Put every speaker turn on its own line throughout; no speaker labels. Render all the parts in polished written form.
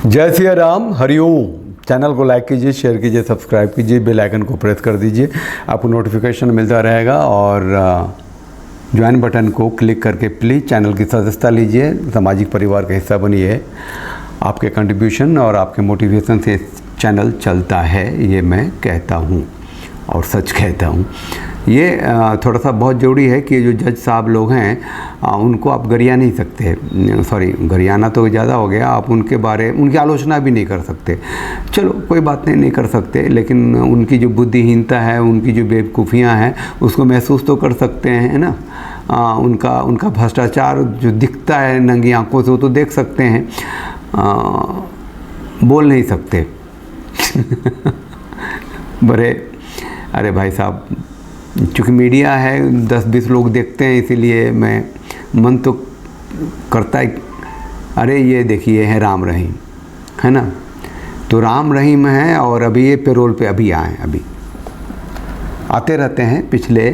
जय सिया राम, हरिओम। चैनल को लाइक कीजिए, शेयर कीजिए, सब्सक्राइब कीजिए, बेल आइकन को प्रेस कर दीजिए, आपको नोटिफिकेशन मिलता रहेगा। और ज्वाइन बटन को क्लिक करके प्लीज़ चैनल की सदस्यता लीजिए, सामाजिक परिवार का हिस्सा बनिए। आपके कंट्रीब्यूशन और आपके मोटिवेशन से चैनल चलता है, ये मैं कहता हूँ और सच कहता हूँ। ये थोड़ा सा बहुत ज़रूरी है कि जो जज साहब लोग हैं उनको आप गरिया नहीं सकते, सॉरी गरियाना तो ज़्यादा हो गया, आप उनकी आलोचना भी नहीं कर सकते। चलो कोई बात नहीं कर सकते, लेकिन उनकी जो बुद्धिहीनता है, उनकी जो बेवकूफ़ियाँ हैं उसको महसूस तो कर सकते हैं, है ना। उनका भ्रष्टाचार जो दिखता है नंगी आंखों से वो तो देख सकते हैं, बोल नहीं सकते। अरे भाई साहब, चूँकि मीडिया है, 10-20 लोग देखते हैं, इसीलिए मैं मन तो करता है। अरे ये देखिए है राम रहीम, है ना। तो राम रहीम है और अभी ये पेरोल पे अभी आए, अभी आते रहते हैं। पिछले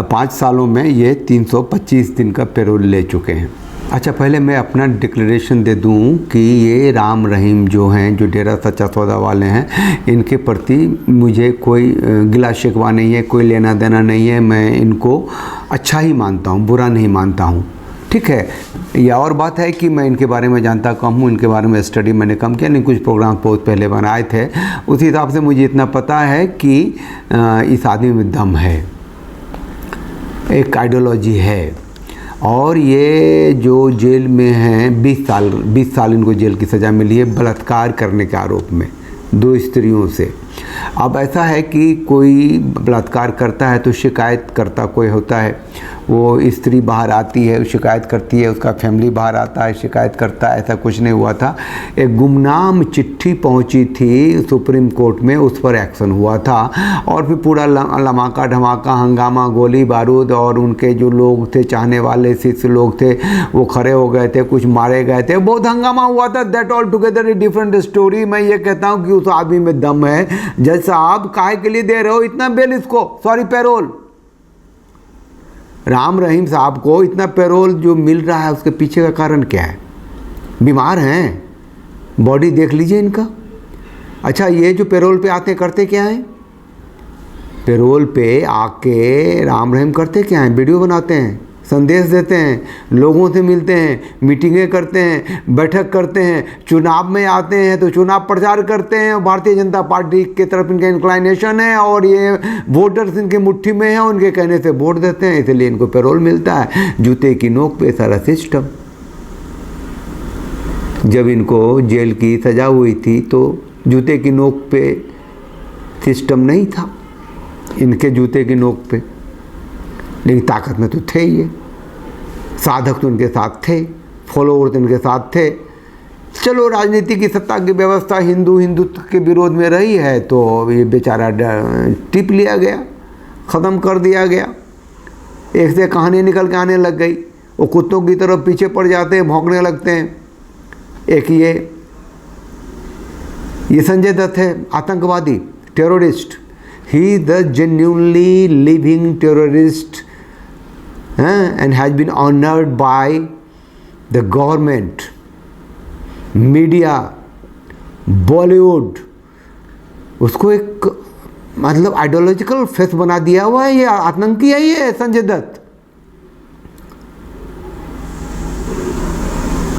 5 सालों में ये 325 दिन का पेरोल ले चुके हैं। अच्छा, पहले मैं अपना डिक्लेरेशन दे दूं कि ये राम रहीम जो हैं, जो डेरा सच्चा सौदा वाले हैं, इनके प्रति मुझे कोई गिला शिकवा नहीं है, कोई लेना देना नहीं है। मैं इनको अच्छा ही मानता हूँ, बुरा नहीं मानता हूँ, ठीक है। यह और बात है कि मैं इनके बारे में जानता कम हूँ, इनके बारे में स्टडी मैंने कम किया, नहीं कुछ प्रोग्राम बहुत पहले बनाए थे, उस हिसाब से मुझे इतना पता है कि इस आदमी में दम है, एक आइडियोलॉजी है। और ये जो जेल में हैं 20 साल इनको जेल की सज़ा मिली है बलात्कार करने के आरोप में 2 स्त्रियों से। अब ऐसा है कि कोई बलात्कार करता है तो शिकायत करता कोई होता है, वो स्त्री बाहर आती है, शिकायत करती है, उसका फैमिली बाहर आता है, शिकायत करता है। ऐसा कुछ नहीं हुआ था, एक गुमनाम चिट्ठी पहुंची थी सुप्रीम कोर्ट में, उस पर एक्शन हुआ था। और फिर पूरा लमाका ढमाका हंगामा, गोली बारूद, और उनके जो लोग थे, चाहने वाले शिष्य लोग थे, वो खड़े हो गए थे, कुछ मारे गए थे, बहुत हंगामा हुआ था। That all together a different story. मैं ये कहता हूँ कि उस आदमी में दम है। जज साहब काहे के लिए दे रहे हो इतना बेल इसको, सॉरी पैरोल। राम रहीम साहब को इतना पैरोल जो मिल रहा है, उसके पीछे का कारण क्या है? बीमार हैं, बॉडी देख लीजिए इनका। अच्छा, ये जो पैरोल पे आते करते क्या हैं? पैरोल पे आके राम रहीम करते क्या हैं? वीडियो बनाते हैं, संदेश देते हैं, लोगों से मिलते हैं, मीटिंगें करते हैं, बैठक करते हैं, चुनाव में आते हैं तो चुनाव प्रचार करते हैं। भारतीय जनता पार्टी की तरफ इनका इंक्लाइनेशन है और ये वोटर्स इनके मुट्ठी में हैं, उनके कहने से वोट देते हैं, इसलिए इनको पैरोल मिलता है। जूते की नोक पे सारा सिस्टम। जब इनको जेल की सज़ा हुई थी तो जूते की नोक पे सिस्टम नहीं था, इनके जूते की नोक पे, लेकिन ताकत में तो थे ये। साधक तो इनके साथ थे, फॉलोअर तो इनके साथ थे। चलो, राजनीति की सत्ता की व्यवस्था हिंदुत्व के विरोध में रही है तो ये बेचारा टिप लिया गया, ख़त्म कर दिया गया। एक से कहानी निकल के आने लग गई, वो कुत्तों की तरफ पीछे पड़ जाते हैं, भौंकने लगते हैं। एक ये संजय दत्त है, आतंकवादी, terrorist. He is the genuinely living terrorist and has been honored by the government, media, Bollywood। उसको एक मतलब आइडियोलॉजिकल फेस बना दिया हुआ है, ये आतंकी है ये संजय दत्त।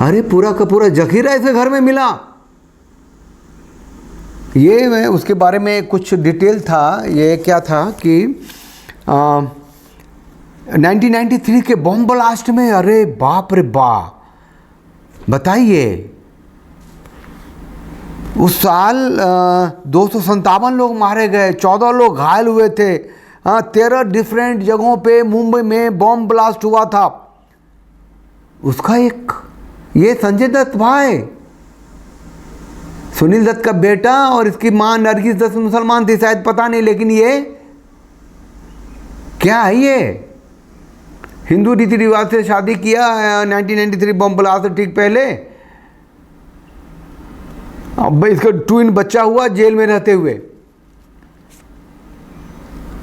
अरे पूरा का पूरा जखीरा इसे घर में मिला। ये मैं उसके बारे में कुछ डिटेल था। ये क्या था कि 1993 के बॉम्ब ब्लास्ट में, अरे बाप रे बाप, बताइए उस साल 257 लोग मारे गए, 14 लोग घायल हुए थे। 13 डिफरेंट जगहों पे मुंबई में बॉम्ब ब्लास्ट हुआ था। उसका एक ये संजय दत्त भाई, सुनील दत्त का बेटा, और इसकी मां नरगिस दत्त मुसलमान थी शायद, पता नहीं, लेकिन ये क्या है? ये हिंदू रीति रिवाज से शादी किया 1993 बॉम्ब ब्लास्ट से ठीक पहले। अब इसका ट्विन बच्चा हुआ जेल में रहते हुए।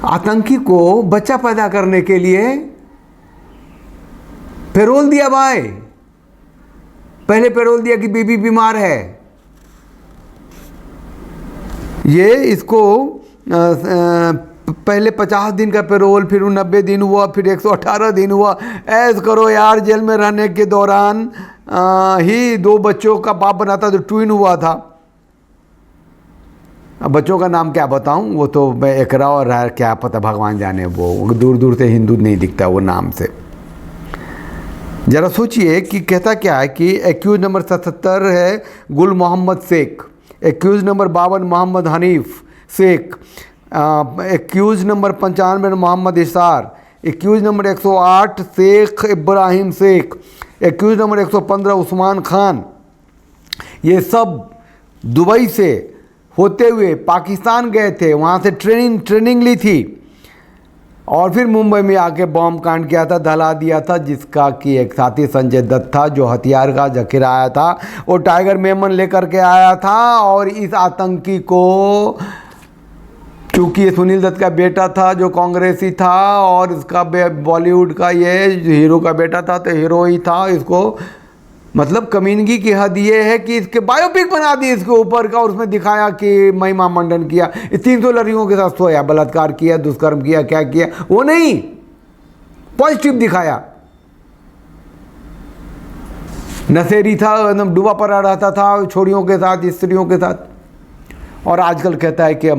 आतंकी को बच्चा पैदा करने के लिए पैरोल दिया भाई। पहले पैरोल दिया कि बीबी बीमार है, ये इसको पहले 50 दिन का पेरोल, फिर 90 दिन हुआ, फिर 118 दिन हुआ। ऐस करो यार, जेल में रहने के दौरान ही 2 बच्चों का बाप बना था, जो ट्विन हुआ था। अब बच्चों का नाम क्या बताऊं, वो तो मैं एकरा और क्या पता, भगवान जाने, वो दूर दूर से हिंदू नहीं दिखता वो नाम से। ज़रा सोचिए कि कहता क्या है कि एक्यूज नंबर 77 है Gul Mohammad Shaikh, accused number 52 Mohammad Hanif Shaikh, accused number 95 Mohammad Isar, accused number 108 Shaikh Ibrahim Shaikh, accused number 115 Usman Khan. ये सब दुबई से होते हुए पाकिस्तान गए थे, वहाँ से ट्रेनिंग ली थी और फिर मुंबई में आके बॉम्ब कांड किया था, दहला दिया था, जिसका कि एक साथी संजय दत्त था जो हथियार का जखीरा आया था, वो टाइगर मेमन लेकर के आया था। और इस आतंकी को, क्योंकि ये सुनील दत्त का बेटा था जो कांग्रेसी था और इसका बॉलीवुड का ये हीरो का बेटा था, तो हीरो ही था, इसको मतलब कमीनगी की हद ये है कि इसके बायोपिक बना दी इसके ऊपर का, और उसमें दिखाया कि महिमा मंडन किया, 300 लड़कियों के साथ सोया, बलात्कार किया, दुष्कर्म किया, क्या किया, वो नहीं, पॉजिटिव दिखाया। नशेरी था, एकदम डूबा पड़ा रहता था छोरियों के साथ, स्त्रियों के साथ। और आजकल कहता है कि अब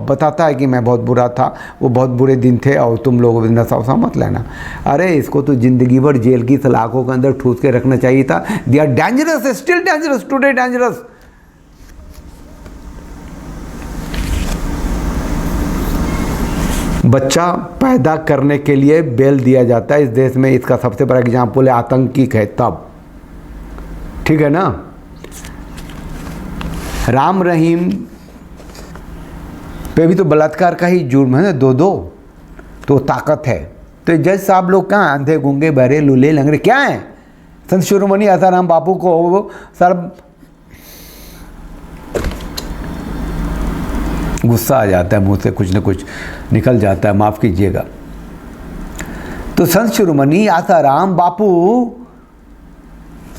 बताता है कि मैं बहुत बुरा था, वो बहुत बुरे दिन थे और तुम लोग नशा वशा मत लेना। अरे इसको तो ज़िंदगी भर जेल की सलाखों के अंदर ठूस के रखना चाहिए था। They are dangerous, still dangerous, today dangerous. बच्चा पैदा करने के लिए बेल दिया जाता है इस देश में, इसका सबसे बड़ा एग्जाम्पल है आतंकी है तब, ठीक है ना। राम रहीम पे भी तो बलात्कार का ही जुर्म है ना, 2-2 तो ताकत है। तो जज साहब लोग कहाँ, अंधे गूंगे बहरे लूले लंगड़े क्या हैं? संत शिरोमणि आसाराम बापू को सर गुस्सा आ जाता है, मुंह से कुछ न कुछ निकल जाता है, माफ़ कीजिएगा। तो संत शिरोमणि आसाराम बापू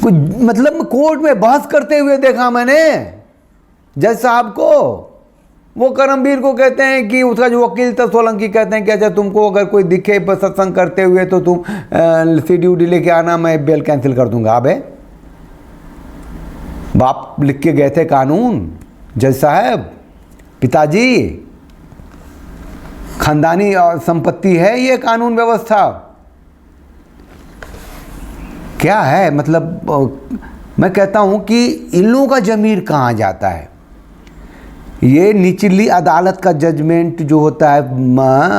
कुछ मतलब कोर्ट में बहस करते हुए देखा मैंने जज साहब को। वो करमवीर को कहते हैं कि उसका जो वकील था सोलंकी, कहते हैं कि अच्छा तुमको अगर कोई दिखे सत्संग करते हुए तो तुम सीडी लेके आना, मैं बेल कैंसिल कर दूंगा। अबे बाप लिख के गए थे कानून, जज साहब, पिताजी, खानदानी संपत्ति है ये कानून व्यवस्था। क्या है मतलब, मैं कहता हूं कि इन लोगों का जमीर कहाँ जाता है। ये निचली अदालत का जजमेंट जो होता है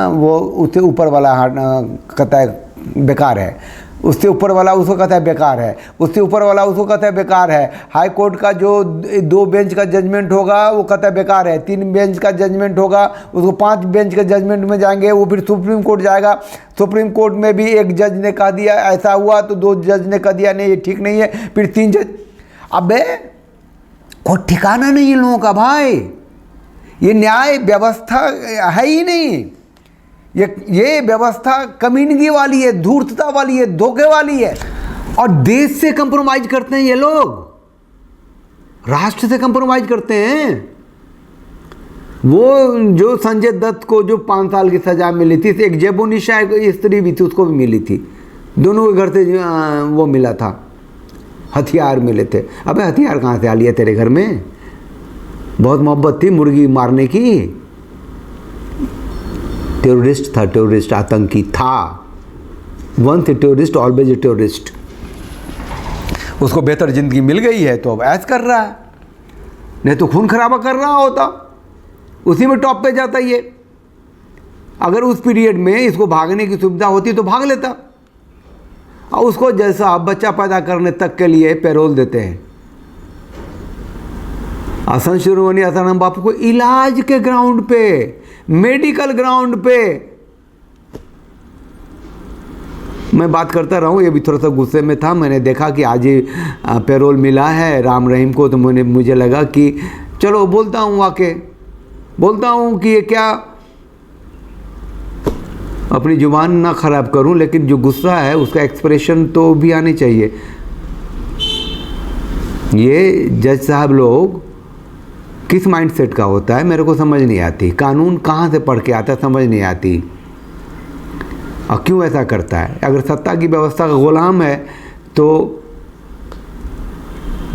वो उससे ऊपर वाला कहता है बेकार है, उससे ऊपर वाला उसको कहता है बेकार है, उससे ऊपर वाला उसको कहता है बेकार है। हाई कोर्ट का जो 2 बेंच का जजमेंट होगा वो कहता है बेकार है, 3 बेंच का जजमेंट होगा उसको 5 बेंच के जजमेंट में जाएंगे, वो फिर सुप्रीम कोर्ट जाएगा। सुप्रीम कोर्ट में भी एक जज ने कह दिया ऐसा हुआ, तो 2 जज ने कह दिया नहीं ये ठीक नहीं है, फिर 3 जज। अबे कोई ठिकाना नहीं इन लोगों का भाई, ये न्याय व्यवस्था है ही नहीं। ये व्यवस्था कमीनगी वाली है, धूर्तता वाली है, धोखे वाली है। और देश से कंप्रोमाइज करते हैं ये लोग, राष्ट्र से कंप्रोमाइज करते हैं। वो जो संजय दत्त को जो 5 साल की सजा मिली थी, एक जेबोनिशा स्त्री भी थी, उसको भी मिली थी, दोनों के घर से वो मिला था, हथियार मिले थे। अबे हथियार कहाँ से आ लिया तेरे घर में? बहुत मोहब्बत थी मुर्गी मारने की। टेररिस्ट था, टेररिस्ट आतंकी था। Once a terrorist always a terrorist. उसको बेहतर जिंदगी मिल गई है तो अब ऐश कर रहा है, नहीं तो खून खराबा कर रहा होता, उसी में टॉप पे जाता ये। अगर उस पीरियड में इसको भागने की सुविधा होती तो भाग लेता। और उसको जैसा बच्चा पैदा करने तक के लिए पैरोल देते हैं। संत शिरोमणि आसाराम बापू को इलाज के ग्राउंड पे, मेडिकल ग्राउंड पे, मैं बात करता रहूं, ये भी थोड़ा सा गुस्से में था। मैंने देखा कि आज ही पैरोल मिला है राम रहीम को, तो मुझे लगा कि चलो बोलता हूं, वाकई बोलता हूं कि ये क्या, अपनी जुबान ना खराब करूं, लेकिन जो गुस्सा है उसका एक्सप्रेशन तो भी आनी चाहिए। ये जज साहब लोग किस माइंडसेट का होता है मेरे को समझ नहीं आती। कानून कहाँ से पढ़ के आता है समझ नहीं आती, और क्यों ऐसा करता है। अगर सत्ता की व्यवस्था का गुलाम है तो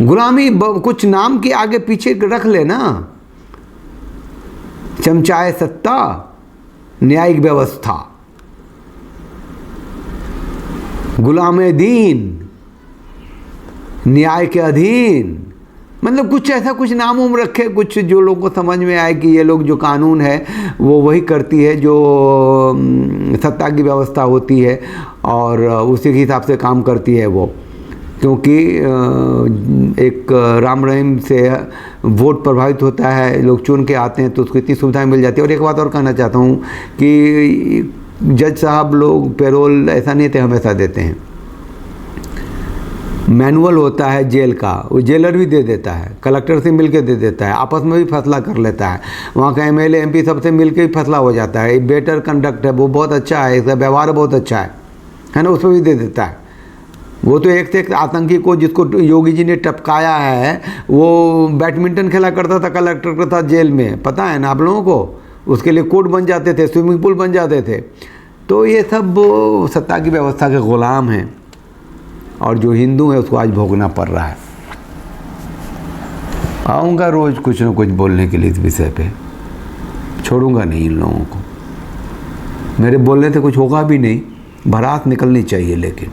गुलामी कुछ नाम के आगे पीछे रख लेना। चमचाए सत्ता, न्यायिक व्यवस्था, गुलामे दीन, न्याय के अधीन, मतलब कुछ ऐसा कुछ नाम उम रखे, कुछ जो लोगों को समझ में आए कि ये लोग जो कानून है वो वही करती है जो सत्ता की व्यवस्था होती है, और उसी के हिसाब से काम करती है वो। क्योंकि एक राम रहीम से वोट प्रभावित होता है, लोग चुन के आते हैं तो उसको इतनी सुविधाएं मिल जाती है। और एक बात और कहना चाहता हूँ कि जज साहब लोग पैरोल ऐसा नहीं थे हमेशा देते हैं, मैनुअल होता है जेल का, वो जेलर भी दे देता है, कलेक्टर से मिलके दे देता है, आपस में भी फैसला कर लेता है, वहाँ का एमएलए एमपी सबसे मिलके भी फैसला हो जाता है। बेटर कंडक्ट है, वो बहुत अच्छा है, इसका व्यवहार बहुत अच्छा है ना, उसमें भी दे देता है। वो तो एक से एक आतंकी को जिसको योगी जी ने टपकाया है, वो बैडमिंटन खेला करता था कलेक्टर के साथ जेल में, पता है ना आप लोगों को। उसके लिए कोर्ट बन जाते थे, स्विमिंग पूल बन जाते थे। तो ये सब सत्ता की व्यवस्था के गुलाम हैं, और जो हिंदू है उसको आज भोगना पड़ रहा है। आऊँगा रोज़ कुछ न कुछ बोलने के लिए इस विषय पे, छोड़ूंगा नहीं इन लोगों को। मेरे बोलने से कुछ होगा भी नहीं, भड़ास निकलनी चाहिए, लेकिन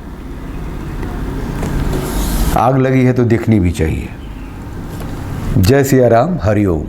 आग लगी है तो दिखनी भी चाहिए। जय सिया राम, हरिओम।